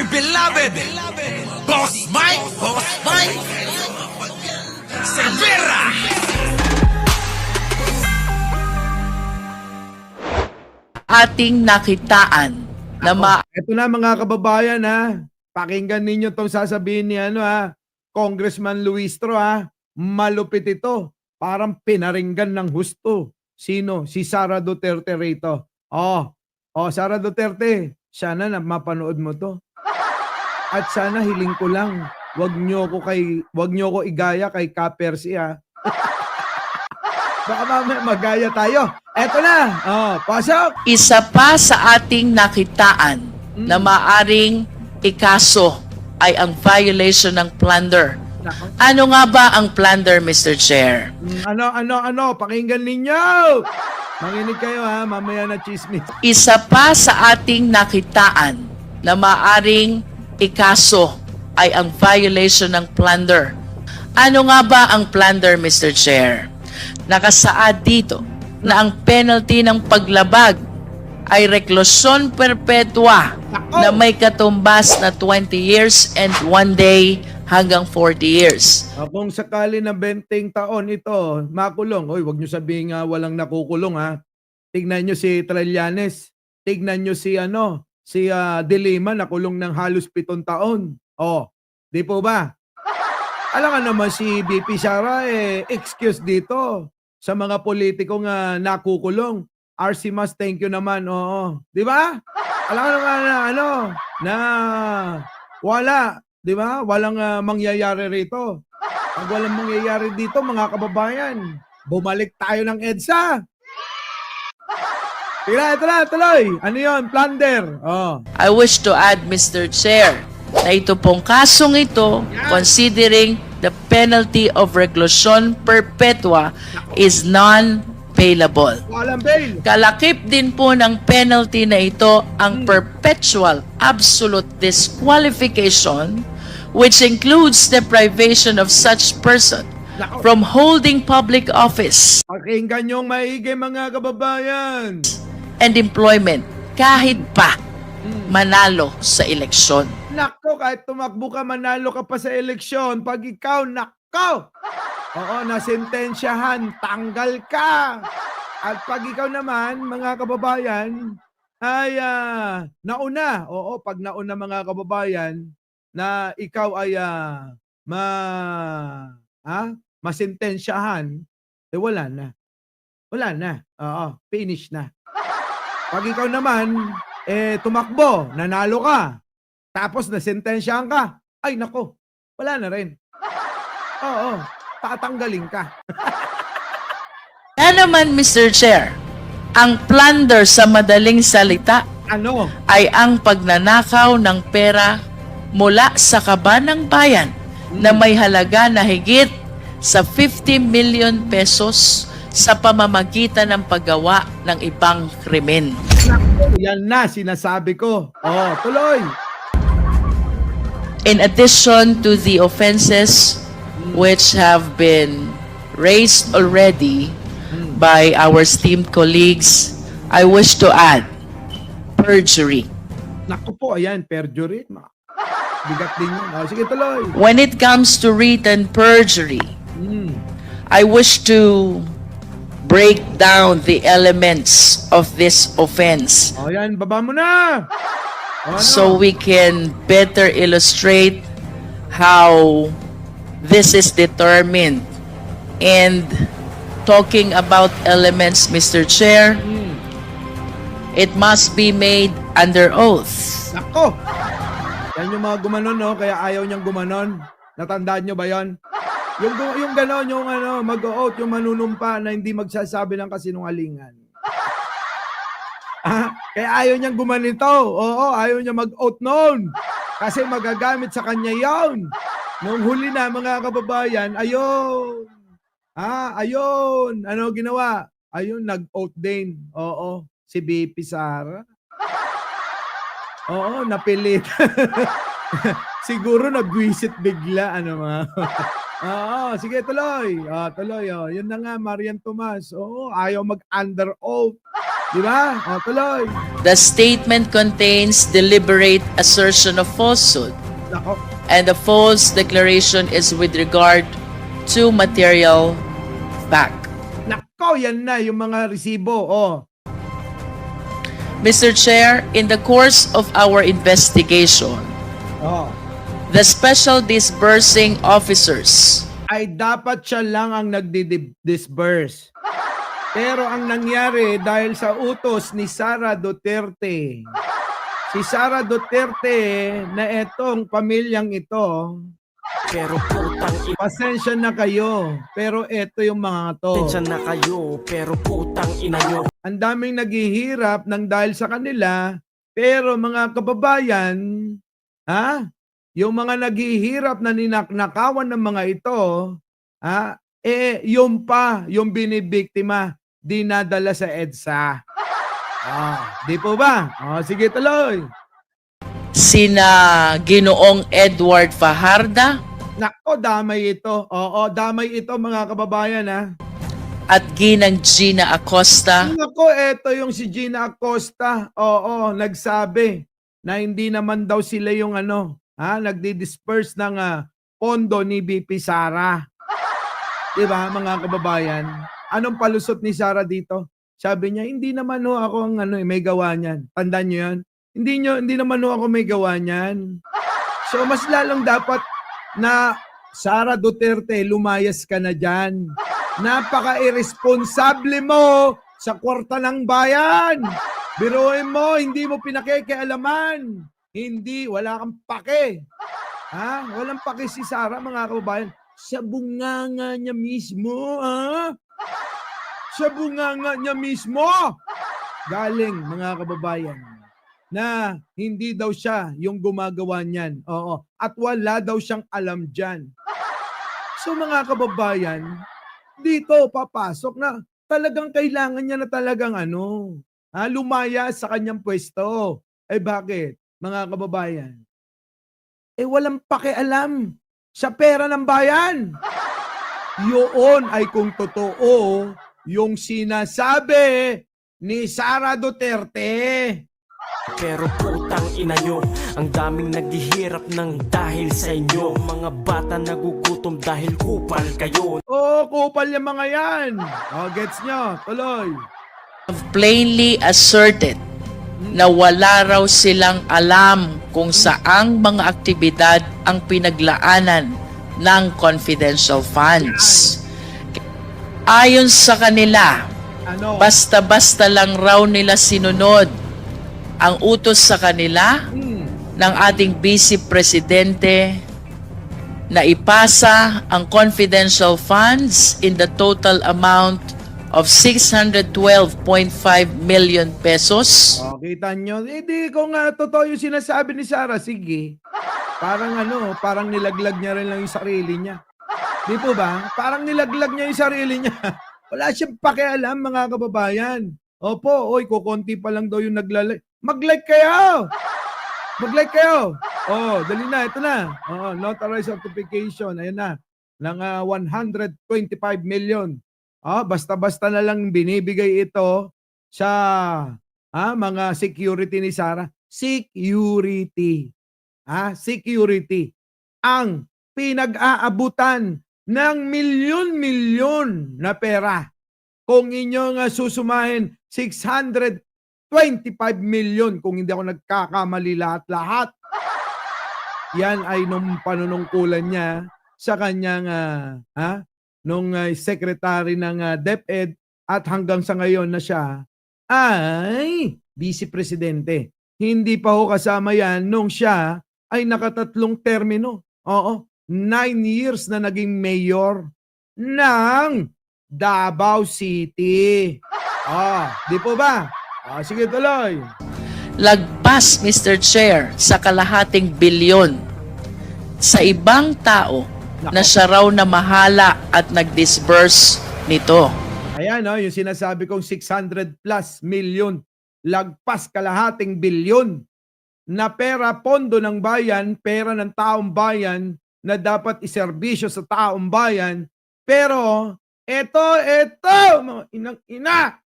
beloved Boss Mike Cervera. Ating nakitaan na Ito na mga kababayan ha. Pakinggan ninyo tong sasabihin ni Congressman Luistro ha. Malupit ito. Parang pinaringgan ng husto. Sino? Si Sara Duterte rito. Sara Duterte, sana na mapanood mo to. At sana hiling ko lang, wag nyo ko igaya kay Ka-Percy ha. Baka mamaya magaya tayo. Eto na. Pasok. isa pa sa ating nakitaan na maaring ikaso ay ang violation ng plunder. Ano nga ba ang plunder, Mr. Chair? Ano? Pakinggan ninyo. Makinig kayo ha, mamaya na chismis. Isa pa sa ating nakitaan na maaring ikaso ay ang violation ng plunder. Ano nga ba ang plunder, Mr. Chair? Nakasaad dito na ang penalty ng paglabag ay reklusyon perpetua na may katumbas na 20 years and 1 day hanggang 40 years. Kung sakali na 20 taon ito, makulong. Hoy, wag nyo sabihin nga walang nakukulong ha. Tignan nyo si Trillanes. Tignan nyo si De Lima nakulong ng halos 7 taon. Di po ba? Alam nga naman si BP Sara excuse dito sa mga politiko nga nakukulong. RC Mas, thank you naman. Di ba? Alam nga naman na wala. Di ba? Walang mangyayari rito. Pag walang mangyayari dito, mga kababayan, bumalik tayo ng EDSA. Ito na, tuloy. Ano yun? Plunder. I wish to add, Mr. Chair, na ito pong kasong ito, considering the penalty of reclusion perpetua is non-bailable. Walang bail. Kalakip din po ng penalty na ito ang perpetual absolute disqualification, which includes deprivation of such person from holding public office Pakinggan yung maigi mga kababayan. and employment kahit pa manalo sa eleksyon. Nako, kahit tumakbo ka, manalo ka pa sa eleksyon. Pag ikaw, nako! Nasentensyahan, tanggal ka! At pag ikaw naman, mga kababayan, ay nauna. Pag nauna mga kababayan, na ikaw ay masentensyahan, wala na. Wala na. Finish na. Pag ikaw naman, tumakbo, nanalo ka, tapos nasentensyahan ka, ay nako, wala na rin. Tatanggalin ka. Kaya naman, Mr. Chair, ang plunder sa madaling salita ay ang pagnanakaw ng pera mula sa kaban ng bayan na may halaga na higit sa 50 million pesos sa pamamagitan ng paggawa ng ibang krimen. Yan na, sinasabi ko. Tuloy. In addition to the offenses which have been raised already by our esteemed colleagues, I wish to add perjury. Naku po, ayan, perjury. Bigat din yun. Sige, tuloy. When it comes to written perjury, I wish to break down the elements of this offense Ayan, baba mo na. so we can better illustrate how this is determined. And talking about elements, Mr. Chair, it must be made under oath. Nako. Yan yung mga gumanon, kaya ayaw niyang gumanon. Natandaan niyo ba yon? Yung gano'n, yung mag-o-oath, yung manunumpa na hindi magsasabi ng kasinungalingan. Kaya ayaw niyang gumanito. Ayaw niya mag-oath noon. Kasi magagamit sa kanya yon. Nung huli na, mga kababayan, ayun. Ayun. Ano ginawa? Ayun, nag-oath din. Si BP Sara. Napilit. Siguro nagwisit bigla. Sige, tuloy. Tuloy. Yun na nga, Marian Tomas. Ayaw mag-under oath. Di ba? Tuloy. The statement contains deliberate assertion of falsehood, Nako. and the false declaration is with regard to material fact. Nako, yan na yung mga resibo. Oh. Mr. Chair, in the course of our investigation, Oh. the special disbursing officers Ay dapat siya lang ang nagdi-disburse. Pero ang nangyari dahil sa utos ni Sara Duterte, si Sara Duterte na etong pamilyang ito, Pero putang pasensya na kayo, pero eto yung mga to. ina na kayo. Pero putang ina nyo. Ang daming naghihirap ng dahil sa kanila, pero mga kababayan, yung mga naghihirap na ninaknakawan ng mga ito, yung pa, yung binibiktima, dinadala sa EDSA. Di po ba? Sige, tuloy. sina Ginoong Edward Fajarda Nako, damay ito. Oo, damay ito mga kababayan, at Ginang Gina Acosta Nako, eto yung si Gina Acosta. Oo, nagsabi na hindi naman daw sila yung nagdi-disperse ng pondo ni BP Sara. Diba, mga kababayan? Anong palusot ni Sara dito? Sabi niya, hindi naman ako ang may gawa niyan. Tandaan niyo yan? Hindi naman ako may gawa niyan. So, mas lalong dapat na Sara Duterte, lumayas ka na dyan. Napaka-irresponsable mo sa kwarta ng bayan. Biruin mo, hindi mo pinakikialaman. Hindi, wala kang pake. Walang pake si Sara, mga kababayan. Sa bunganga niya mismo, Sa bunganga niya mismo. Galing, mga kababayan, na hindi daw siya yung gumagawa niyan. Oo. At wala daw siyang alam dyan. So, mga kababayan, dito papasok na talagang kailangan niya na talagang lumaya sa kanyang pwesto. Bakit, mga kababayan? Walang pakialam sa pera ng bayan. Yun ay kung totoo yung sinasabi ni Sara Duterte. Pero putang ina nyo, ang daming naghihirap ng dahil sa inyo. Mga bata nagugutom dahil kupal kayo. Kupal yung mga yan. Gets nyo? Tuloy. plainly asserted na wala raw silang alam kung saang mga aktibidad ang pinaglaanan ng confidential funds. Ayon sa kanila, basta-basta lang raw nila sinunod ang utos sa kanila ng ating Vice Presidente na ipasa ang confidential funds in the total amount of 612.5 million pesos. Kita nyo? Di ko nga totoo yung sinasabi ni Sara. Sige. Parang nilaglag niya rin lang yung sarili niya. Di po ba? Parang nilaglag niya yung sarili niya. Wala siyang pakialam, mga kababayan. Opo, kukonti pa lang daw yung naglalike. Mag-like kayo! Mag-like kayo! Dali na, ito na. Notarized certification, ayan na. Ng 125 million. Basta-basta na lang binibigay ito sa mga security ni Sara. Security. Security. Ang pinag-aabutan ng milyon-milyon na pera. Kung inyong susumahin, 625 million kung hindi ako nagkakamali lahat-lahat. Yan ay nung panunungkulan niya sa kanyang nung secretary ng DepEd at hanggang sa ngayon na siya ay Vice Presidente. Hindi pa ho kasama yan nung siya ay nakatatlong termino. 9 years na naging mayor ng Davao City. Di po ba? Sige, tuloy. Lagpas, Mr. Chair, sa kalahating bilyon sa ibang tao na siya raw na mahala at nag-disburse nito. Ayan, yung sinasabi kong 600 plus million, lagpas kalahating bilyon na pera, pondo ng bayan, pera ng taong bayan na dapat iserbisyo sa taong bayan. Pero, eto, mga inang-ina,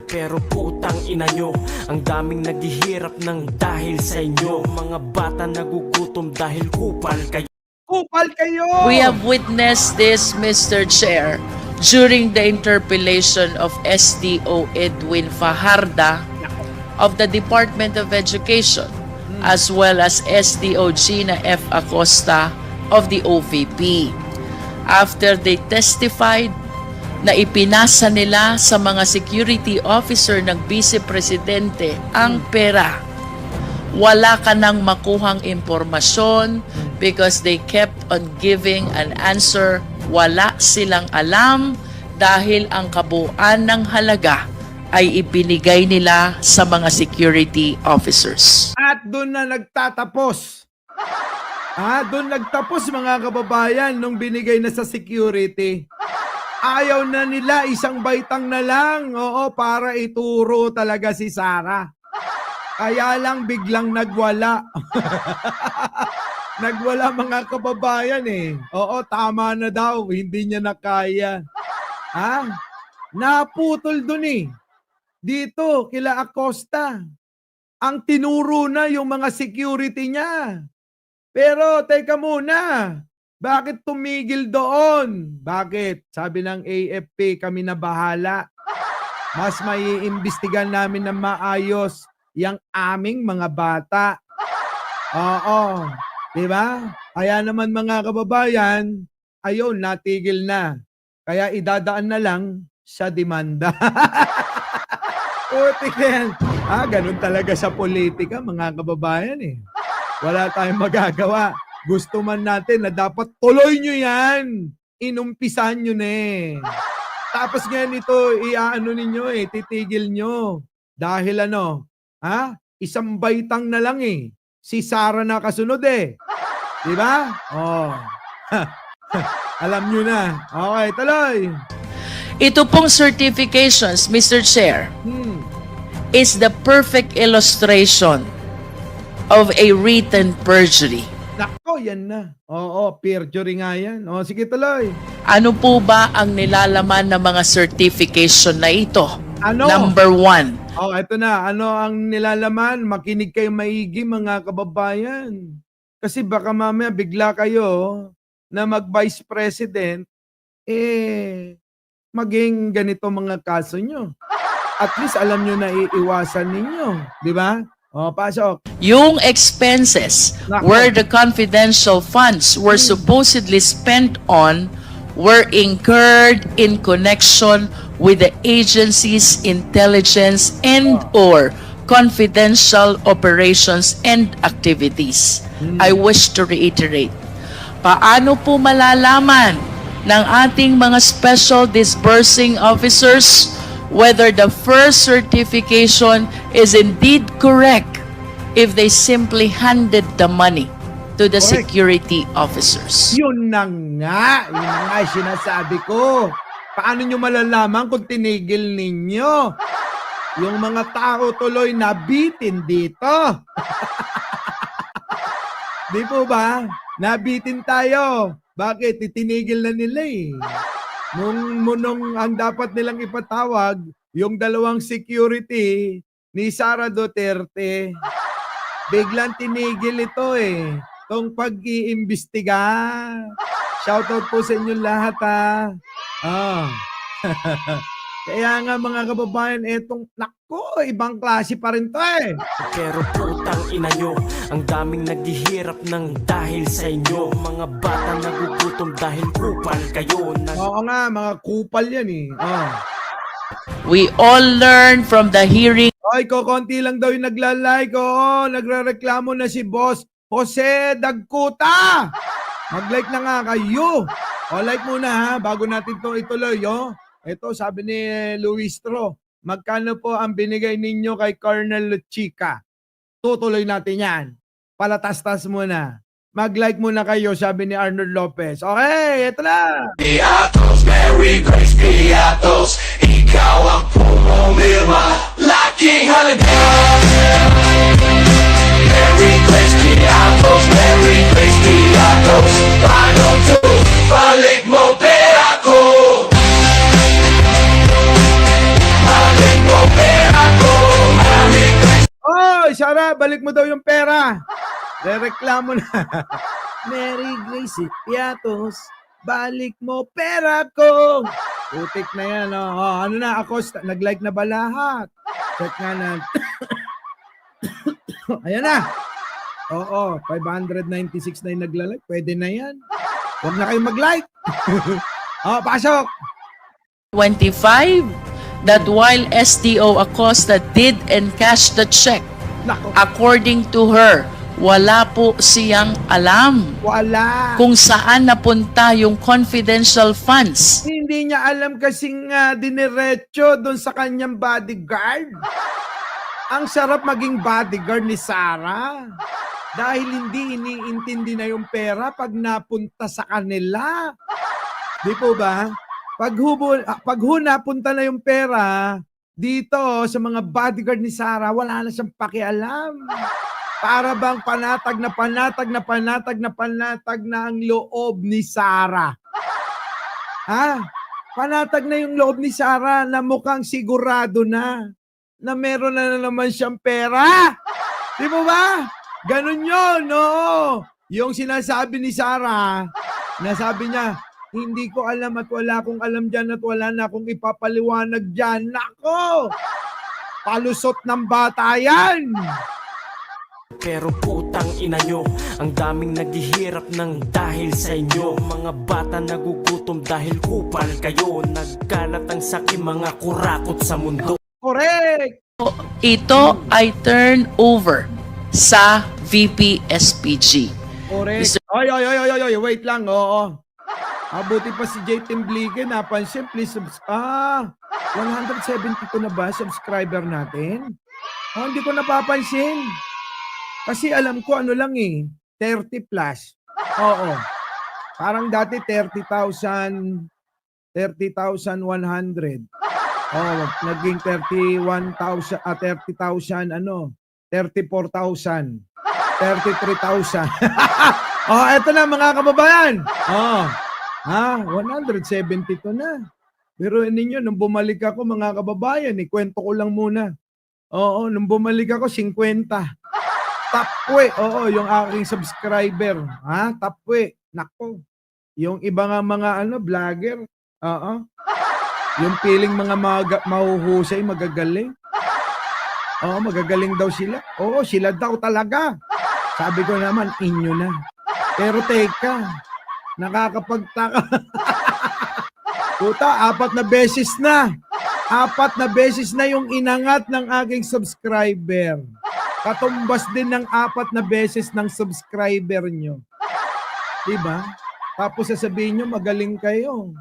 Pero putang ina nyo, ang daming naghihirap ng dahil sa inyo. Mga bata nagugutom dahil kupal kayo. Kupal kayo! We have witnessed this, Mr. Chair, during the interpellation of SDO Edwin Fajarda of the Department of Education, as well as SDO Gina F. Acosta of the OVP. After they testified na ipinasa nila sa mga security officer ng Vice Presidente ang pera, wala ka nang makuhang impormasyon because they kept on giving an answer. Wala silang alam dahil ang kabuuan ng halaga ay ibinigay nila sa mga security officers. At doon na nagtatapos. Doon nagtapos mga kababayan nung binigay na sa security. Ayaw na nila, isang baitang na lang, oo, para ituro talaga si Sara. Kaya lang biglang nagwala. Nagwala mga kababayan eh. Oo, tama na daw, hindi niya nakaya. Naputol dun eh. Dito, kila Acosta. Ang tinuro na yung mga security niya. Pero teka muna, bakit tumigil doon? Bakit? Sabi ng AFP, kami na bahala. Mas maiimbestigan namin ng maayos yung aming mga bata. Oo. Diba? Kaya naman mga kababayan, ayun, natigil na. Kaya idadaan na lang sa demanda. Putik na yan. Ganun talaga sa politika mga kababayan eh. Wala tayong magagawa. Gusto man natin na dapat tuloy nyo yan. Inumpisan nyo na eh. Tapos ngayon ito, iaano ninyo eh, titigil nyo. Dahil isang baitang na lang eh. Si Sara na kasunod eh. Diba? Oh. Alam nyo na. Okay, tuloy. Ito pong certifications, Mr. Chair, is the perfect illustration of a written perjury. Nako, yan na. Oo, perjury nga yan. O, sige tuloy. Ano po ba ang nilalaman ng mga certification na ito? Ano? Number 1. Oh, eto na. Ano ang nilalaman? Makinig kayo maigi mga kababayan. Kasi baka mamaya bigla kayo na mag-vice president, maging ganito mga kaso nyo. At least alam nyo na iiwasan ninyo. Di ba? O, pasok. Yung expenses where the confidential funds were supposedly spent on were incurred in connection with the agency's intelligence and or confidential operations and activities. I wish to reiterate, paano po malalaman ng ating mga special disbursing officers whether the first certification is indeed correct if they simply handed the money to the Correct. security officers? Yun na nga sinasabi ko. Paano nyo malalaman kung tinigil ninyo? Yung mga tao tuloy nabitin dito. Di po ba? Nabitin tayo. Bakit? Itinigil na nila eh. Nung ang dapat nilang ipatawag, yung dalawang security ni Sara Duterte, biglang tinigil ito eh. Itong pag-iimbestiga. Shoutout po sa inyo lahat Kaya nga mga kababayan, etong, ibang klase pa rin to eh. Pero putang ina nyo, ang daming naghihirap ng dahil sa inyo. Mga bata nagugutom dahil kupal kayo. Oo nga, mga kupal yan eh. We all learn from the hearing Ay, konti lang daw yung nagla-like. Oo, nagre-reklamo na si Boss Jose Dagkuta. Mag-like na nga kayo. O, like muna ha, bago natin to ituloy. Ito, sabi ni Luistro, magkano po ang binigay ninyo kay Colonel Chica? Tutuloy natin yan. Palatas-tas muna. Mag-like muna kayo, sabi ni Arnold Lopez. Okay, ito na. Piatos, Merry Grace Piatos, ikaw ang pumumirma, laking holiday. Merry Grace Piatos, Merry Grace Piatos, paano to, balik mo pera ko. Balik mo pera balik mo daw yung pera. Rereklamo na. Mary Grace Piatos, balik mo pera ko. Putik na yan. Ano na, Acosta, nag-like na ba lahat? Check nga na. Ayan na. Oo, 596 na yung nagla-like. Pwede na yan. Huwag na kayong mag-like. Pasok. 25, that while SDO Acosta did encash the check, Nako, according to her, wala po siyang alam wala. kung saan napunta yung confidential funds. Hindi niya alam kasing diniretso doon sa kanyang bodyguard. Ang sarap maging bodyguard ni Sarah. Dahil hindi iniintindi na yung pera pag napunta sa kanila. Di po ba? Pag napunta na yung pera dito sa mga bodyguard ni Sarah, wala na siyang pakialam. Para bang panatag na ang loob ni Sarah. Panatag na yung loob ni Sarah na mukhang sigurado na meron na naman siyang pera. Di mo ba? Ganun yun, no? Yung sinasabi ni Sarah, nasabi niya, hindi ko alam at wala akong alam dyan at wala na akong ipapaliwanag dyan. Nako! Palusot ng bata yan! Pero putang ina nyo, ang daming naghihirap ng dahil sa inyo. Mga bata nagugutom dahil kupal kayo. Nagkalat ang sakit mga kurakot sa mundo. Correct! Ito ay turn over sa VP SPG. Correct. Oy, wait lang, oo. Buti pa si J. Timblige, napansin, please 172 na ba subscriber natin? Hindi ko napapansin. Kasi alam ko ano lang 30 plus. Oo. Parang dati 30,100. Naging 30,000, 30,000 34,000. 33,000. Eto na mga kababayan. 172 na. Pero ninyo, nung bumalik ako mga kababayan, kwento ko lang muna. Nung bumalik ako, 50. Tapwe, yung aking subscriber. Tapwe. Nako. Yung iba nga mga vlogger. Yung piling mga mahuhusay, magagaling. Magagaling daw sila. Sila daw talaga. Sabi ko naman, inyo na. Pero teka, nakakapagtaka. Puta, 4 na beses na. 4 na beses na yung inangat ng aking subscriber. Katumbas din ng 4 na beses ng subscriber nyo. Diba? Tapos sasabihin nyo, magaling kayo.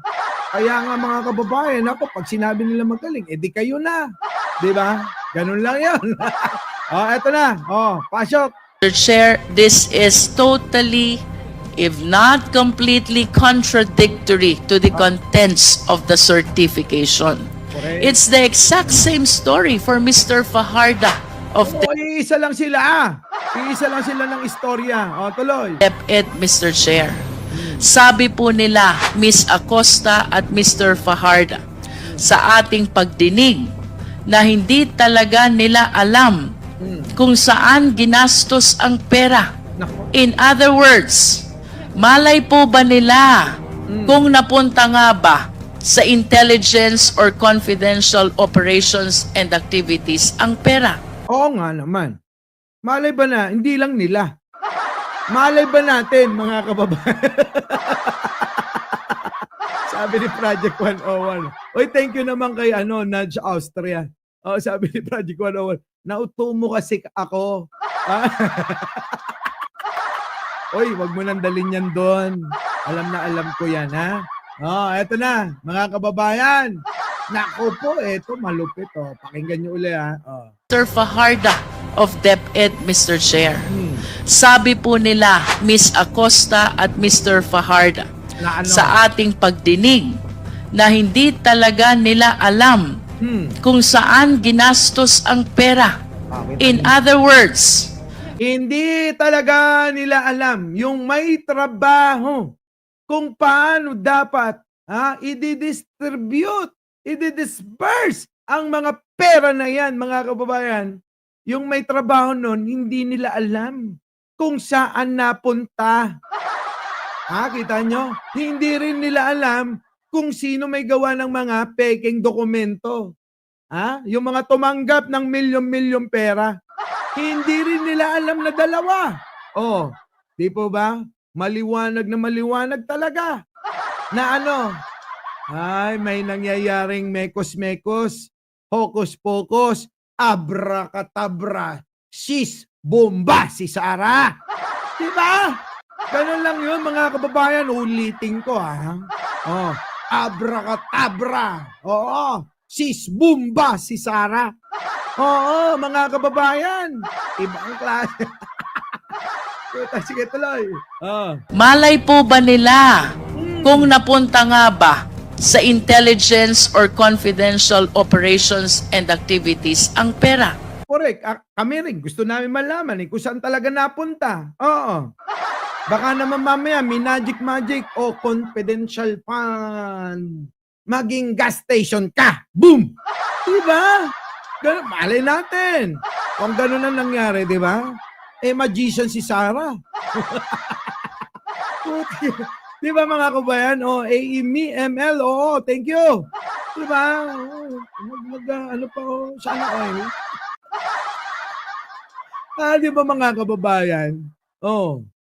Kaya nga mga kababayan, pag sinabi nila magaling, edi kayo na. Diba? Ganun lang yun. Eto na. Pasok. Mr. Chair, this is totally, if not completely contradictory to the contents of the certification. Correct. It's the exact same story for Mr. Fajarda of Iisa lang sila. Iisa lang sila ng istorya. Tuloy. DepEd, Mr. Chair. Sabi po nila, Miss Acosta at Mr. Fajarda, sa ating pagdinig na hindi talaga nila alam kung saan ginastos ang pera. Nako. In other words, malay po ba nila kung napunta nga ba sa intelligence or confidential operations and activities ang pera? Oo nga naman. Malay ba na, hindi lang nila. Malay ba natin, mga kababayan? Sabi ni Project 101. Oy, thank you naman kay Nudge Austria. Sabi ni Project 101, nauto mo kasi ako. Oy, wag mo nang dalhin yan doon. Alam na alam ko yan, ha? Eto na, mga kababayan. Nako po, eto, malupit, Pakinggan nyo uli, ha? Mr. Fajarda of DepEd, Mr. Chair. Sabi po nila, Miss Acosta at Mr. Fajarda, Na ano? sa ating pagdinig na hindi talaga nila alam kung saan ginastos ang pera. In other words, Hindi talaga nila alam yung may trabaho kung paano dapat i-distribute, i-disperse ang mga pera na yan, mga kababayan. yung may trabaho nun, hindi nila alam kung saan napunta. Kita nyo? Hindi rin nila alam kung sino may gawa ng mga pekeng dokumento. Yung mga tumanggap ng milyon-milyon pera. Hindi rin nila alam na dalawa. Di po ba? Maliwanag na maliwanag talaga. Na ay may nangyayaring mekos-mekos, hokus-pokus, abracadabra, sis, bomba si Sara. Diba? Ganun lang yun mga kababayan. Ulitin ko abracadabra. Sis, bomba si Sara. Mga kababayan. Ibang klase. Sige tuloy. Malay po ba nila kung napunta nga ba sa intelligence or confidential operations and activities ang pera? Correct. Kami rin. Gusto namin malaman kung saan talaga napunta. Baka naman mamaya may magic o confidential fund. Maging gas station ka. Boom! Diba? Ganun, malay natin. Kung ganun ang nangyari, diba? Magician si Sara. Diba mga kabayan? AEME, ML, thank you. Diba? Sana oil. Diba mga kababayan?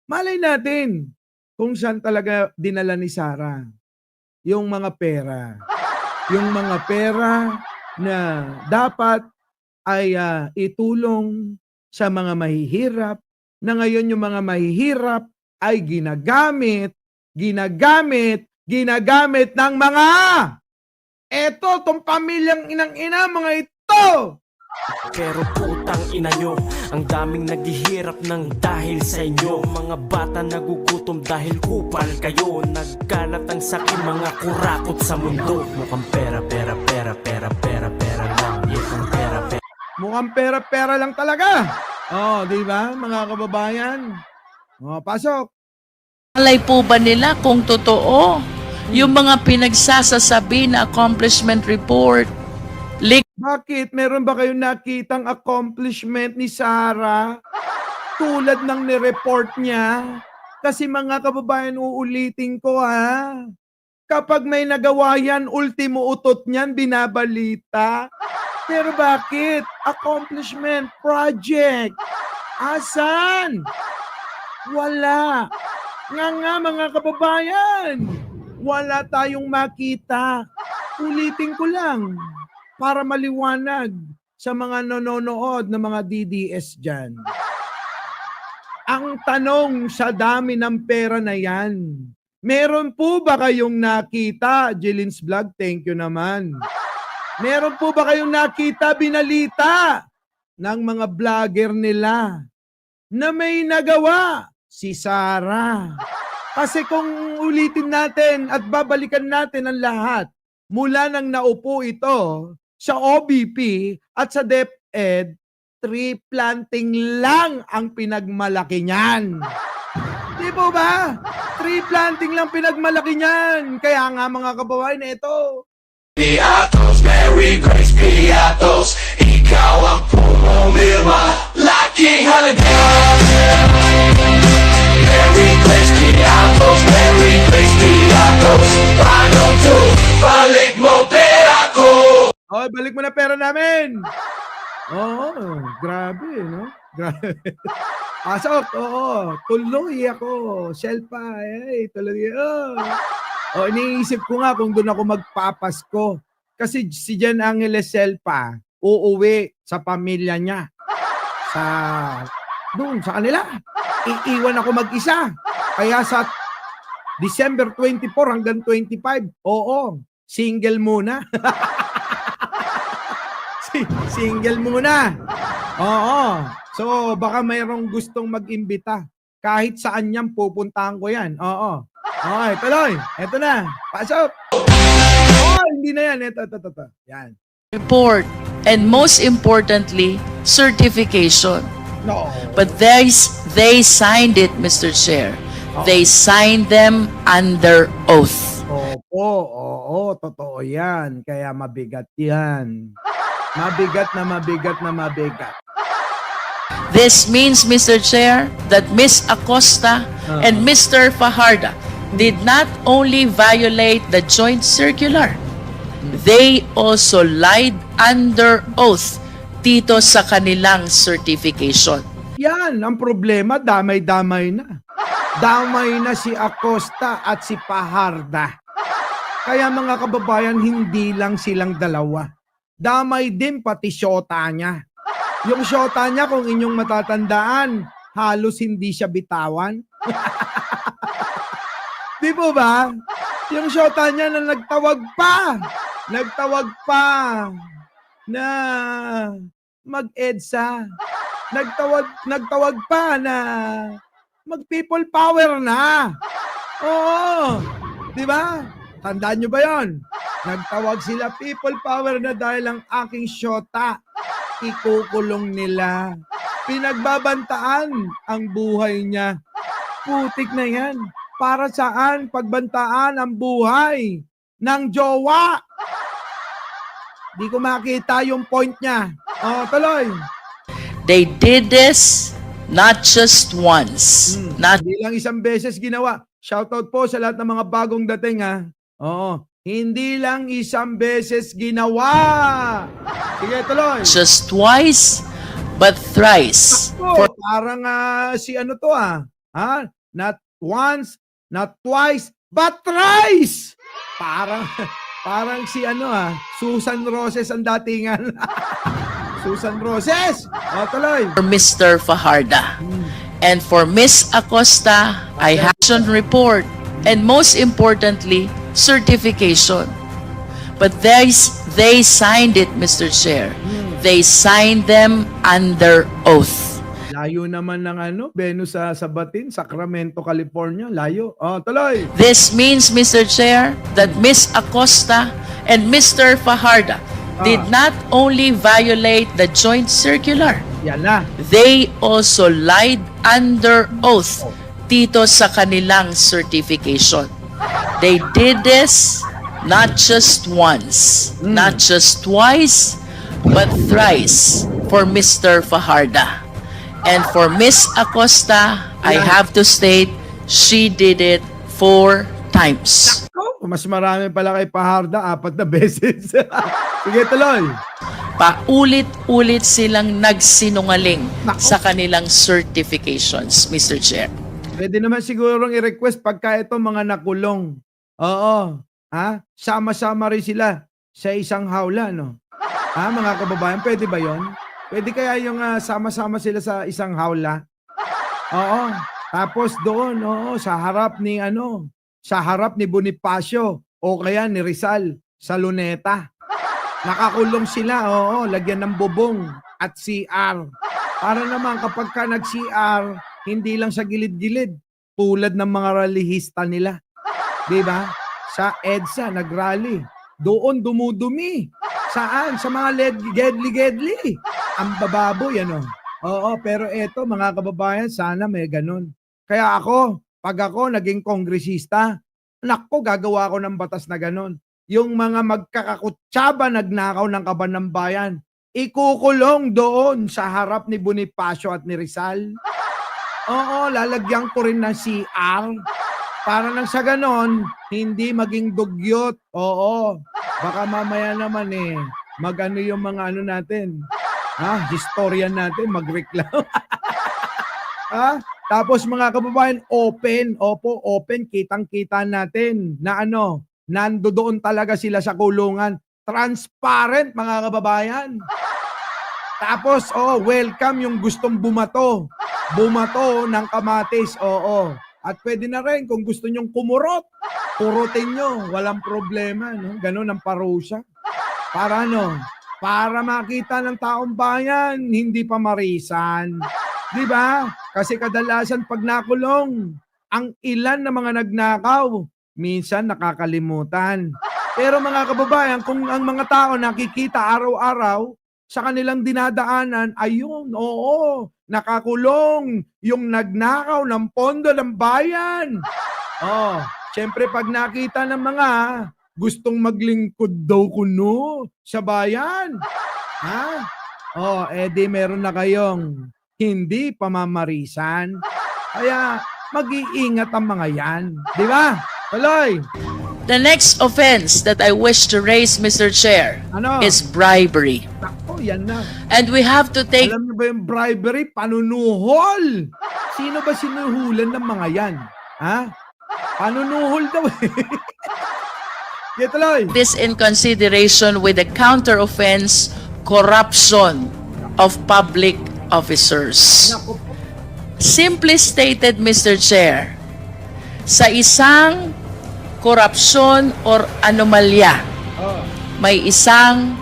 Malay natin kung saan talaga dinala ni Sara yung mga pera. Yung mga pera na dapat ay itulong sa mga mahihirap, na ngayon yung mga mahihirap ay ginagamit ng mga tong pamilyang inang-ina, mga ito. Pero putang ina nyo, ang daming naghihirap ng dahil sa inyo. Mga bata nagugutom dahil kupal kayo. Nagkalat ang sakit, mga kurakot sa mundo. Mukhang pera lang. Itong pera. Mukhang pera lang talaga. Di ba mga kababayan? Pasok. Malay po ba nila kung totoo yung mga pinagsasasabi na accomplishment report? Bakit? Meron ba kayong nakitang accomplishment ni Sara? Tulad ng nireport niya? Kasi mga kababayan, uulitin ko kapag may nagawa yan, ultimo utot niyan, binabalita. Pero bakit? Accomplishment, project. Asan? Wala. Nga mga kababayan, wala tayong makita. Ulitin ko lang para maliwanag sa mga nanonood na mga DDS dyan. Ang tanong sa dami ng pera na yan, meron po ba kayong nakita? Jelin's Vlog, thank you naman. Meron po ba kayong nakita, binalita ng mga vlogger nila na may nagawa si Sara? Kasi kung ulitin natin at babalikan natin ang lahat, mula nang naupo ito sa OBP at sa DepEd, tree planting lang ang pinagmalaki niyan. Di po ba? Tree planting lang pinagmalaki niyan. Kaya nga mga kababayan, ito. Piatos, Merry Grace Piatos, ikaw ang pumumilma, laking holiday. Merry Grace Piatos, Merry Grace Piatos, paano to, balik mo pera ko. Balik mo na pera namin. Grabe, no? Grabe. Pasok, tuloy ako. Selpa, tuloy. Iniisip ko nga kung doon ako magpapasko. Kasi si Jan Angeles Selpa, uuwi sa pamilya niya. Doon, sa kanila. Iiwan ako mag-isa. Kaya sa December 24 hanggang 25, single muna. Single muna. So, baka mayroong gustong mag-imbita. Kahit saan niyang pupuntahan ko yan. Okay, tuloy. Ito na. Pasok. Hindi na yan. Ito. Yan. Report, and most importantly, certification. No. But they signed it, Mr. Chair. They signed them under oath. Oo, totoo yan. Kaya mabigat yan. Mabigat na mabigat. This means, Mr. Chair, that Ms. Acosta and Mr. Fajardo did not only violate the joint circular, they also lied under oath dito sa kanilang certification. Yan, ang problema, damay-damay na. Damay na si Acosta at si Fajardo. Kaya mga kababayan, hindi lang silang dalawa. Damay din pati syota niya. Yung syota niya, kung inyong matatandaan, halos hindi siya bitawan. Di po ba? Yung syota niya na nagtawag pa na mag-EDSA. Nagtawag pa na mag-people power na. Oo. Di ba? Tandaan nyo ba yon? Nagtawag sila people power na dahil ang aking syota, ikukulong nila. Pinagbabantaan ang buhay niya. Putik na yan. Para saan pagbantaan ang buhay ng jowa? Di ko makita yung point niya. Tuloy. They did this not just once, not Hindi lang isang beses ginawa. Shoutout po sa lahat ng mga bagong dating ha. Oo. Hindi lang isang beses ginawa. Sige, tuloy. just twice, but thrice. Parang si ano to ha? Not once, not twice, but thrice. Parang si ano Susan Roses ang datingan. Susan Roses. Tuloy. For Mr. Fajardo. And for Ms. Acosta, I have action report and most importantly, certification. But they signed it, Mr. Chair. They signed them under oath. Layo naman ng Venus sa Sabatin, Sacramento, California. Layo. Tuloy. This means, Mr. Chair, that Ms. Acosta and Mr. Fajardo did not only violate the joint circular, Yan na. they also lied under oath dito sa kanilang certification. They did this not just once, not just twice, but thrice for Mr. Fajardo. And for Ms. Acosta, I have to state, she did it 4 times. Mas marami pala kay Fajardo, 4 na beses. Sige, tuloy. Paulit-ulit silang nagsinungaling sa kanilang certifications, Mr. Chair. Pwede naman sigurong i-request pagka ito mga nakulong. Oo. Sama-sama rin sila sa isang hawla, no? Mga kababayan, pwede ba yon? Pwede kaya yung sama-sama sila sa isang hawla? Oo. Tapos doon, sa harap ni Bonifacio o kaya ni Rizal sa Luneta. Nakakulong sila, lagyan ng bubong at CR. Para naman kapag ka nag-CR, hindi lang sa gilid-gilid, tulad ng mga rallyhista nila. Diba? Sa EDSA, nag-rally. Doon dumudumi. Saan? Sa mga gedli-gedli. Ang bababoy, Oo, pero eto mga kababayan, sana may ganun. Kaya pag ako naging kongresista, nakko, gagawa ko ng batas na ganun. Yung mga magkakakutsaba nagnakaw ng kaban ng bayan, ikukulong doon sa harap ni Bonifacio at ni Rizal. Oo, lalagyan ko rin ng CR. Para nang sa ganon, hindi maging dugyot. Oo, baka mamaya naman magano yung mga natin. Historian natin, magreklamo. Tapos mga kababayan, open. Opo, open. Kitang-kita natin na nandoon talaga sila sa kulungan. Transparent, mga kababayan. Tapos, welcome yung gustong bumato. Bumato ng kamatis, At pwede na rin kung gusto nyong kumurot. Kurutin nyo, walang problema. No? Ganon ang parusa. Para Para makita ng taong bayan, hindi pa marisan. Di ba? Kasi kadalasan pag nakulong, ang ilan na mga nagnakaw, minsan nakakalimutan. Pero mga kababayan, kung ang mga tao nakikita araw-araw sa kanilang dinadaanan, ayun, nakakulong yung nagnakaw ng pondo ng bayan. Siyempre pag nakita ng mga gustong maglingkod daw kuno sa bayan. Edi meron na kayong hindi pamamarisan. Kaya mag-iingat ang mga yan. Di ba? Tuloy. The next offense that I wish to raise, Mr. Chair, Ano? is bribery. Tako, yan na. And we have to take Alam niyo ba yung bribery? Panunuhol. Sino ba sinuhulan ng mga yan? Ha? Panunuhol daw eh. Sige, tuloy. this in consideration with the counter offense, corruption of public officers. Naku po. Simply stated, Mr. Chair, sa isang korupsyon or anomalya, Oh. may isang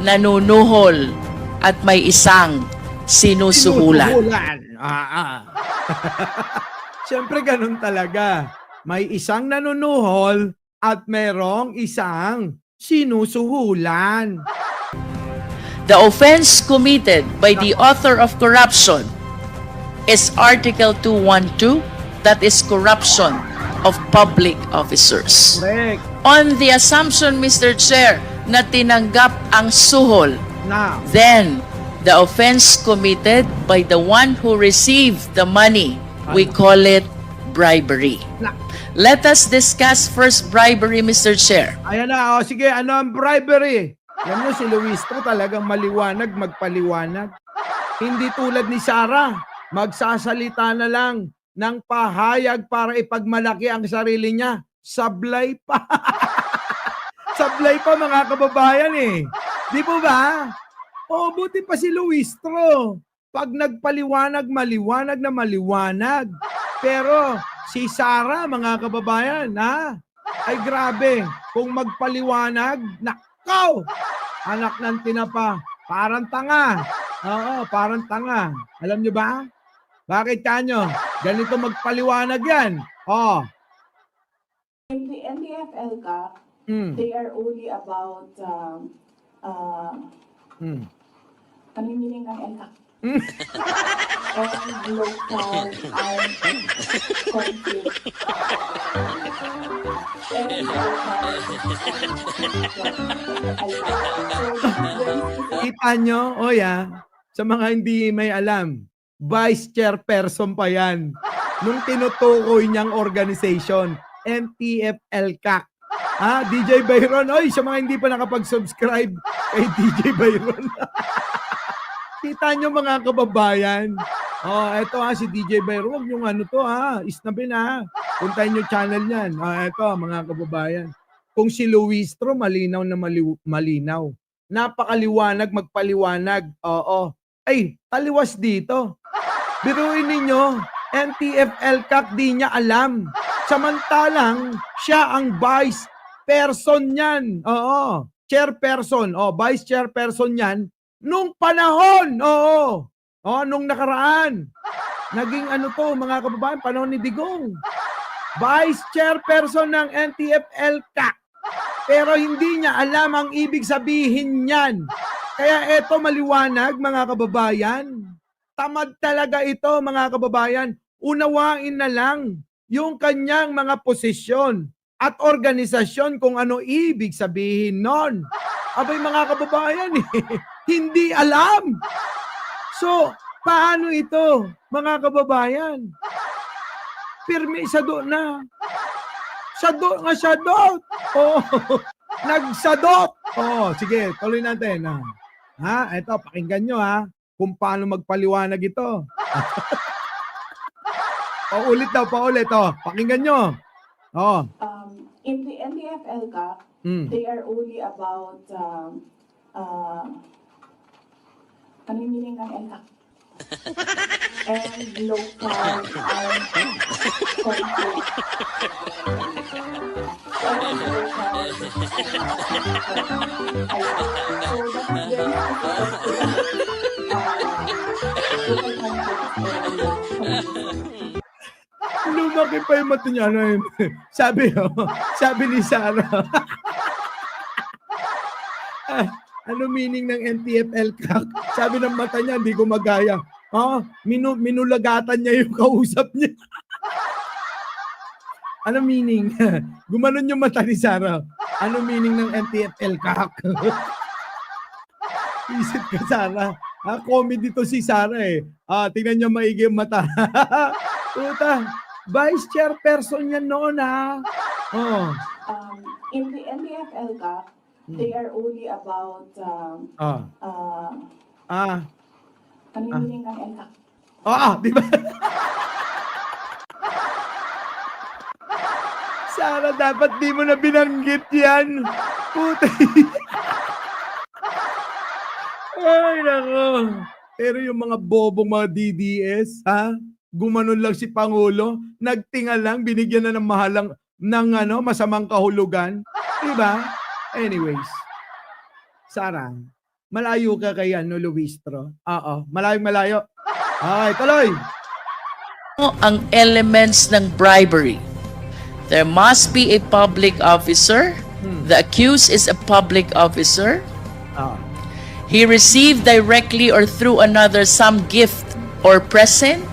nanunuhol at may isang sinusuhulan. Sinusuhulan. Siyempre ganun talaga. May isang nanunuhol at merong isang sinusuhulan. The offense committed by the author of corruption is Article 212, that is corruption of public officers. Correct. On the assumption, Mr. Chair, na tinanggap ang suhol, Now, then the offense committed by the one who received the money, we call it bribery. na, Let us discuss first bribery, Mr. Chair. ayan na. O, sige, ano ang bribery? Yan nyo, si Luistro talagang maliwanag, magpaliwanag. Hindi tulad ni Sarah, magsasalita na lang ng pahayag para ipagmalaki ang sarili niya. Sablay pa. Sablay pa mga kababayan eh. Di po ba? O, buti pa si Luistro. Pag nagpaliwanag, maliwanag na maliwanag. Pero si Sarah, mga kababayan, ha? Ay grabe. Kung magpaliwanag, nakaw! Anak ng tinapa. Parang tanga. Oo, parang tanga. Alam nyo ba? Bakit kanyo? Ganito magpaliwanag yan. Oh. In the NDF-LCAC, Mm. they are only about, Mm. ano yung meaning ng LCAC? And local armed conflict. And Kita nyo? O sa mga hindi may alam, Vice Chairperson pa yan. Nung tinutukoy niyang organization, NTF-LCAC. DJ Byron. Oy, sa mga hindi pa nakapag-subscribe kay DJ Byron. Kita nyo mga kababayan. Eto si DJ Byron. Huwag yung ano to isnabin Puntahin nyo channel niyan. Eto mga kababayan. Kung si Luistro, malinaw na malinaw. Napakaliwanag, magpaliwanag. Oo. Ay, taliwas dito. Biruin ninyo, NTF-LCAC di niya alam. Samantalang, siya ang vice person niyan. Oo. Chairperson. Vice chairperson niyan. Nung panahon. Oo. Nung nakaraan. Naging mga kababayan, panahon ni Digong. Vice chairperson ng NTF-LCAC. Pero hindi niya alam ang ibig sabihin niyan. Kaya eto maliwanag mga kababayan. Tamad talaga ito mga kababayan. Unawain na lang yung kanyang mga posisyon at organisasyon kung ano ibig sabihin nun. Abay mga kababayan hindi alam. So, paano ito mga kababayan? Pirmi sadot na. Sadot nga sadot. Nagsadot. Sige, tuloy natin. Ito, pakinggan nyo kung paano magpaliwanag ito. Paulit. Pakinggan nyo. in the NDF-LCAC, they are only about, ano yung meaning ng LCAC? And local armed conflict. Lumaki pa yung mata niya. Sabi ni Sarah. Ano meaning ng NTF-LCAC? Sabi ng mata niya, hindi ko magaya. Minulagatan niya yung kausap niya. Ano meaning? Gumanon yung mata ni Sarah. Ano meaning ng NTF-LCAC? Isip ka, Sarah. Comedy to si Sara eh. Tingnan niyo maigi yung mata. Puta, vice chairperson yan noon ha. Oh. In the NDFL Cup, they are only about paniniling ng NCAP. Di ba? Sara, dapat di mo na binanggit yan. Puta. Ay, nako. Pero yung mga bobong mga DDS, gumanon lang si Pangulo, nagtinga lang, binigyan na ng mahalang, ng masamang kahulugan. Diba? Anyways, Sara, malayo ka kay Luistro. Oo, malayo. Okay, tuloy. Ang elements ng bribery. There must be a public officer. The accused is a public officer. He received directly or through another some gift or present.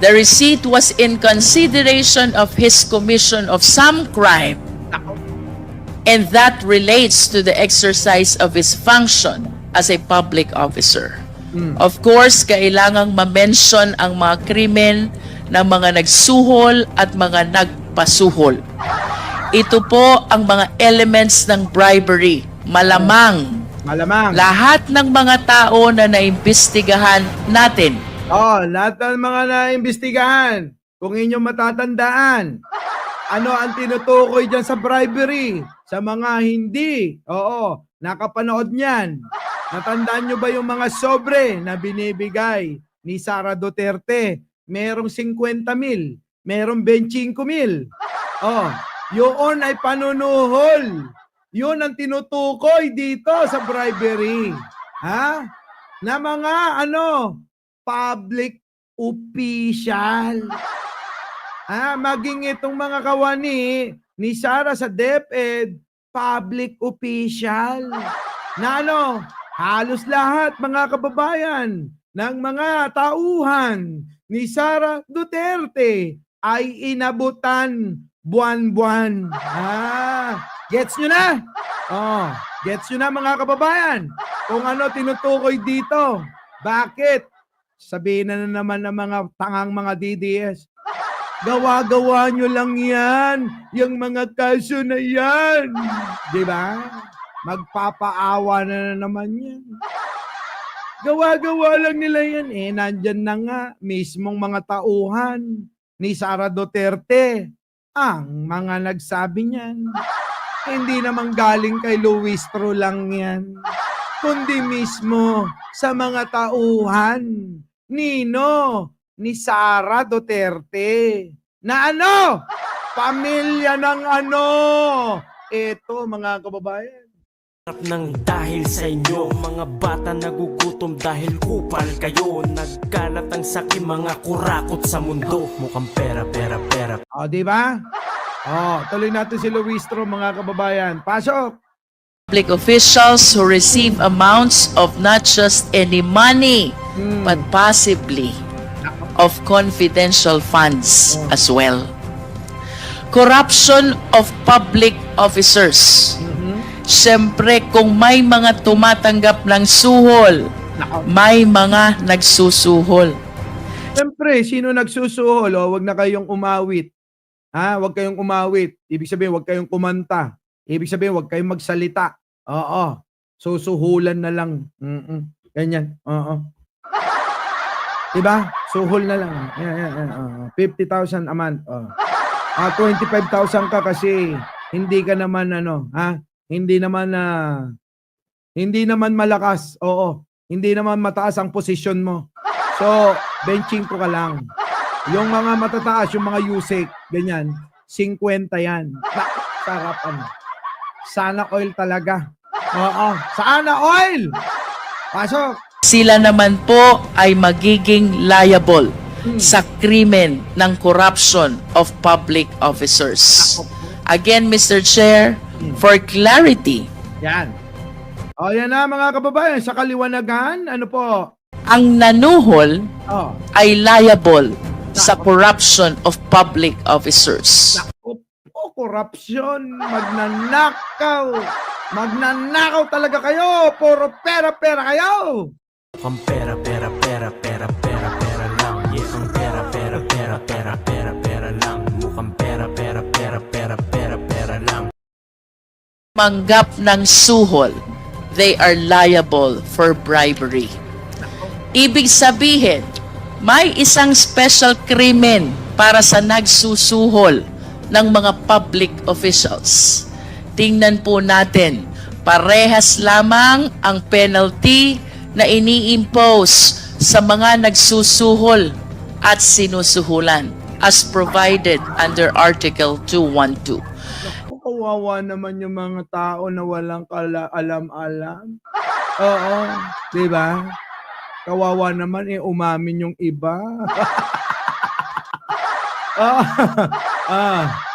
The receipt was in consideration of his commission of some crime, and that relates to the exercise of his function as a public officer. Of course, kailangang ma-mention ang mga krimen ng mga nagsuhol at mga nagpasuhol. Ito po ang mga elements ng bribery. Malamang lahat ng mga tao na naimbestigahan natin. Lahat ng mga naimbestigahan. Kung inyong matatandaan, ano ang tinutukoy dyan sa bribery? Sa mga hindi. Nakapanood niyan. Natandaan nyo ba yung mga sobre na binibigay ni Sara Duterte? Merong 50,000, merong 25,000. Yun ay panunuhol. Yun ang tinutukoy dito sa bribery. Na mga public official. Maging itong mga kawani ni Sara sa DepEd, public official. Na halos lahat mga kababayan ng mga tauhan ni Sara Duterte ay inabutan buwan-buwan. Gets nyo na? Gets nyo na mga kababayan? Kung ano tinutukoy dito. Bakit? Sabihin na naman ng mga tangang mga DDS. Gawa-gawa nyo lang yan. Yung mga kaso na yan. Diba? Magpapaawa na naman yan. Gawa-gawa lang nila yan. Nandyan na nga mismong mga tauhan ni Sara Duterte ang mga nagsabi niyan. Hindi naman galing kay Luistro lang yan, kundi mismo sa mga tauhan ni Sara Duterte na pamilya ng ito mga kababayan. Nang dahil sa inyo, mga bata nagugutom dahil kupal kayo. Nagkalat ang sakit, mga kurakot sa mundo. Mukhang pera. Diba? Tuloy natin si Luistro mga kababayan. Pasok! Public officials who receive amounts of not just any money, but possibly of confidential funds as well. Corruption of public officers. Siyempre, kung may mga tumatanggap ng suhol, may mga nagsusuhol. Siyempre, sino nagsusuhol? Huwag na kayong umawit. Huwag kayong umawit. Ibig sabihin, huwag kayong kumanta. Ibig sabihin, huwag kayong magsalita. Susuhulan na lang. Ganyan. Diba? Suhol na lang. 50,000 a month. 25,000 ka kasi hindi ka naman hindi naman malakas. Hindi naman mataas ang posisyon mo. So, benching ko ka lang. Yung mga matataas, yung mga USEC, ganyan, 50 yan. Sarap Sana oil talaga. Sana oil! Pasok! Sila naman po ay magiging liable sa krimen ng corruption of public officers. Again, Mr. Chair, for clarity, yan. Yan na mga kababayan, sa kaliwanagan, ang nanuhol ay liable sa corruption of public officers. Corruption, magnanakaw talaga kayo, puro pera kayo. Ang pera, pera, pera, pera, pera, pera lang. Yeah, ang pera, pera, pera, pera, pera, pera lang. Mukhang pera, pera, pera, pera, pera, pera lang. Manggap ng suhol, they are liable for bribery. Ibig sabihin, may isang special krimen para sa nagsusuhol ng mga public officials. Tingnan po natin, parehas lamang ang penalty na ini-impose sa mga nagsusuhol at sinusuhulan as provided under Article 212. Kawawa naman yung mga tao na walang alam-alam. Oo, di ba? Kawawa naman umamin yung iba.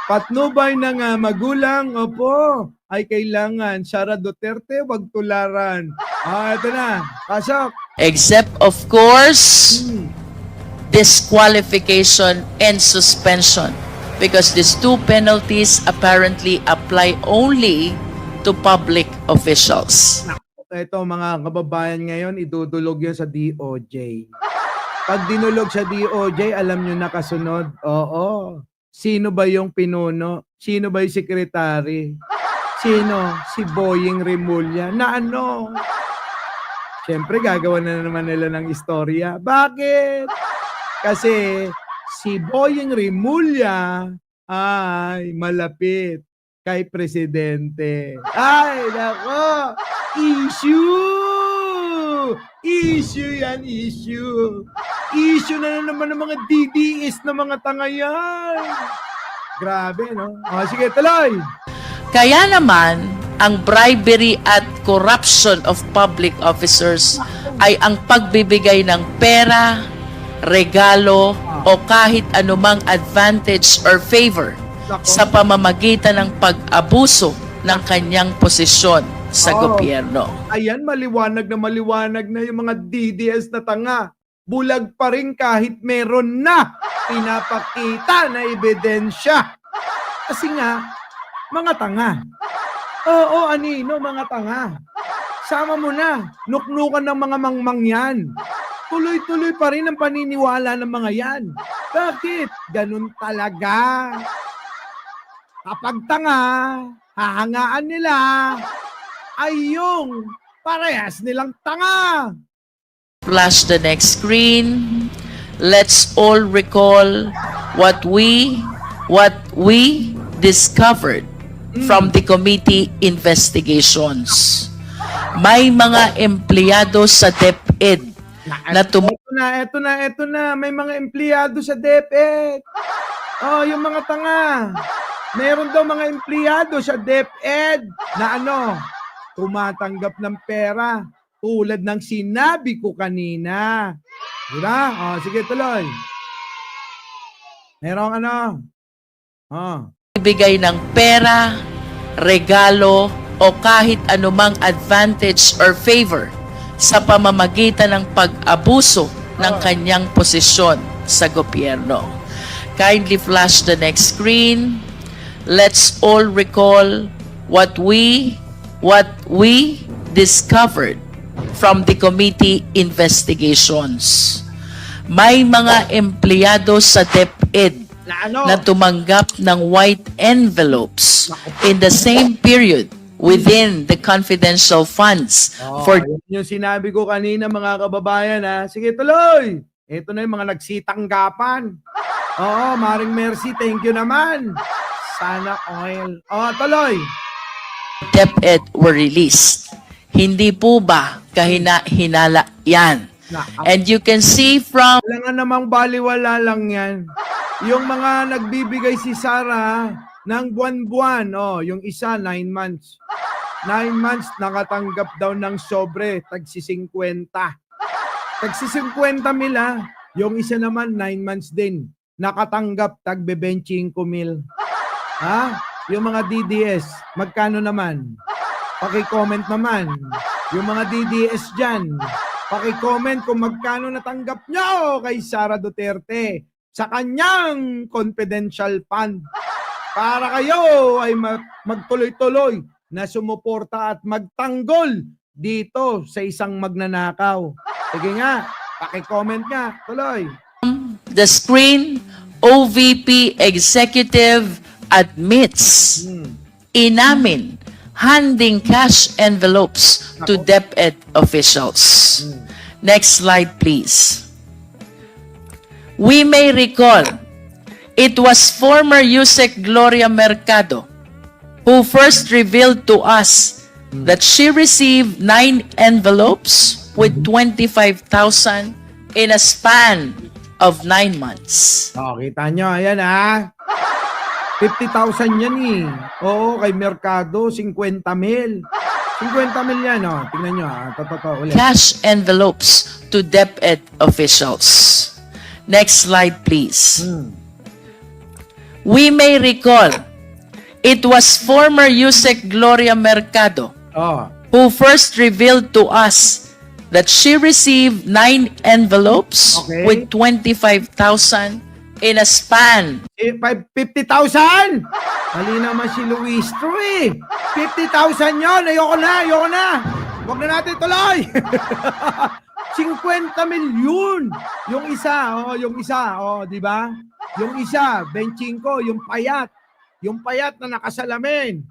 Patnubay ng magulang, opo, ay kailangan. Sara Duterte, wag tularan. Ito na, pasok. Except, of course, disqualification and suspension. Because these two penalties apparently apply only to public officials. Ito mga kababayan ngayon, idudulog yun sa DOJ. Pag dinulog sa DOJ, alam nyo nakasunod. Oo. Sino ba yung pinuno? Sino ba yung sekretary? Sino? Si Boying Remulla. Na ano? Siyempre, gagawa na naman nila ng istorya. Bakit? Kasi si Boying Remulla ay malapit kay Presidente. Ay, nako! Issue! Issue yan, issue! Issue na naman ng mga DDS na mga tanga yan! Grabe, no? Sige, tuloy! Kaya naman, ang bribery at corruption of public officers ay ang pagbibigay ng pera, regalo, o kahit anumang advantage or favor sa pamamagitan ng pag-abuso ng kanyang posisyon sa gobyerno. Ayan, maliwanag na yung mga DDS na tanga. Bulag pa rin kahit meron na pinapakita na ebidensya. Kasi nga, mga tanga. Oo, anino, mga tanga. Sama mo na, nuknukan ng mga mangmang yan. Tuloy-tuloy pa rin ang paniniwala ng mga yan. Bakit? Ganun talaga. Kapag tanga, hahangaan nila ay yung parehas nilang tanga. Flash the next screen. Let's all recall what we discovered from the committee investigations. May mga empleyado sa DepEd na Eto na. May mga empleyado sa DepEd. Oh, yung mga tanga. Meron daw mga empleyado sa DepEd na tumatanggap ng pera tulad ng sinabi ko kanina. Diba? Oh, sige, tuloy. Merong ibigay ng pera, regalo, o kahit anumang advantage or favor sa pamamagitan ng pag-abuso ng kanyang posisyon sa gobyerno. Kindly flash the next screen. Let's all recall what we discovered from the committee investigations. May mga empleyado sa DepEd na tumanggap ng white envelopes in the same period within the confidential funds for yung sinabi ko kanina, mga kababayan, sige, tuloy. Ito na yung mga nagsitanggapan. Oo, Maring Mercy, thank you naman. Sana oil. Tuloy. DepEd were released. Hindi po ba hinala yan? And you can see from Wala nga namang baliwala lang yan. Yung mga nagbibigay si Sara ng buwan-buwan, yung isa 9 months. 9 months nakatanggap daw ng sobre, tagsi 50. Tagsi 50 mila. Yung isa naman 9 months din. Nakatanggap tagbe 25 mil. Yung mga DDS, magkano naman? Paki-comment naman. Yung mga DDS dyan, paki-comment kung magkano natanggap nyo kay Sara Duterte sa kanyang confidential fund. Para kayo ay magtuloy-tuloy na sumuporta at magtanggol dito sa isang magnanakaw. Sige nga, paki-comment nga. Tuloy. The screen, OVP executive admits inamin handing cash envelopes to DepEd officials. Next slide, please. We may recall it was former Yusek Gloria Mercado who first revealed to us that she received 9 envelopes with 25,000 in a span of 9 months. Oh, kita nyo, ayan 50,000 yan eh. Oo, kay Mercado, 50,000. 50,000 yan, oh. Tingnan nyo, totoo ulit. Cash envelopes to DepEd officials. Next slide, please. We may recall it was former Yusek Gloria Mercado Oh, who first revealed to us that she received 9 envelopes Okay. with 25,000 in a span. 50,000! Mali naman si Luistro eh. 50,000 yun. Ayoko na. Huwag na natin tuloy. 50 milyon. Yung isa, di ba? Yung isa, benching ko, yung payat na nakasalamin.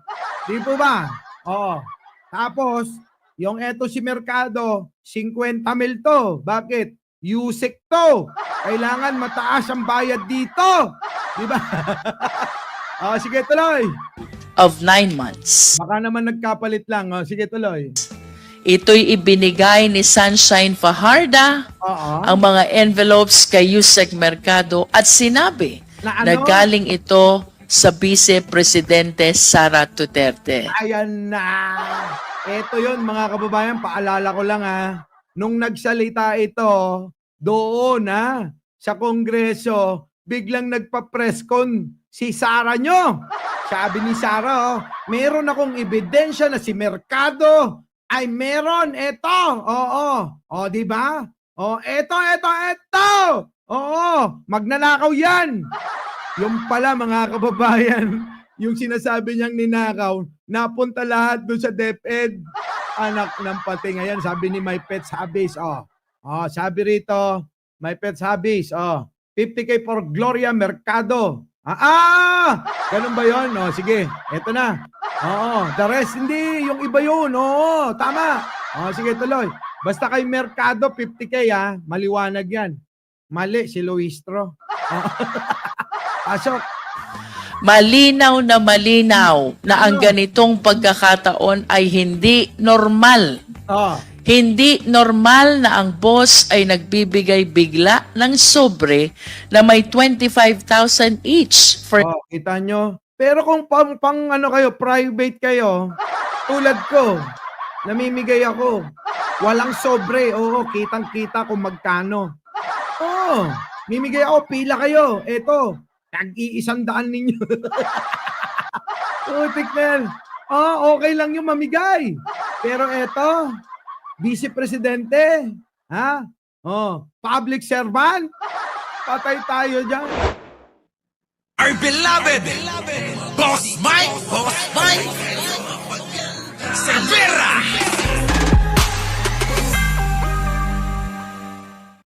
Di po ba? Tapos, yung eto si Mercado, 50 mil to. Bakit? Yusek to. Kailangan mataas ang bayad dito. Di ba? Sige, tuloy. Of 9 months. Baka naman nagkapalit lang. Sige, tuloy. Ito'y ibinigay ni Sunshine Fajarda Oo. ang mga envelopes kay Yusek Mercado at sinabi Na ano? na galing ito sa Vice Presidente Sara Duterte. Ayan na. Ito yun, mga kababayan. Paalala ko lang nung nagsalita ito, doon sa Kongreso, biglang nagpa-press con si Sara nyo. Sabi ni Sara, meron akong ebidensya na si Mercado ay meron. Ito. Oo. Di ba? Ito. Oo. Magnanakaw yan. Yung pala, mga kababayan, yung sinasabi niyang ninakaw, napunta lahat doon sa DepEd. Anak ng pati ngayon, sabi ni My Pets Hobbies. Sabi rito, My Pets Hobbies, 50K for Gloria Mercado. Ganun ba yun? Sige, eto na. The rest, hindi. Yung iba yun. Oo, tama. Sige, tuloy. Basta kay Mercado, 50K maliwanag yan. Mali, si Luistro. Pasok. Malinaw na ang ganitong pagkakataon ay hindi normal. Hindi normal na ang boss ay nagbibigay bigla ng sobre na may 25,000 each for Kita nyo. Pero kung pang ano kayo, private kayo, tulad ko, namimigay ako. Walang sobre. Oo, kitang-kita kung magkano. Mimigay ako, pila kayo. Eto, tag-100 ninyo. Putik na yan. Okay lang yung mamigay. Pero eto, Vice Presidente, public servant, patay tayo dyan. Our beloved Boss Mike Cervera.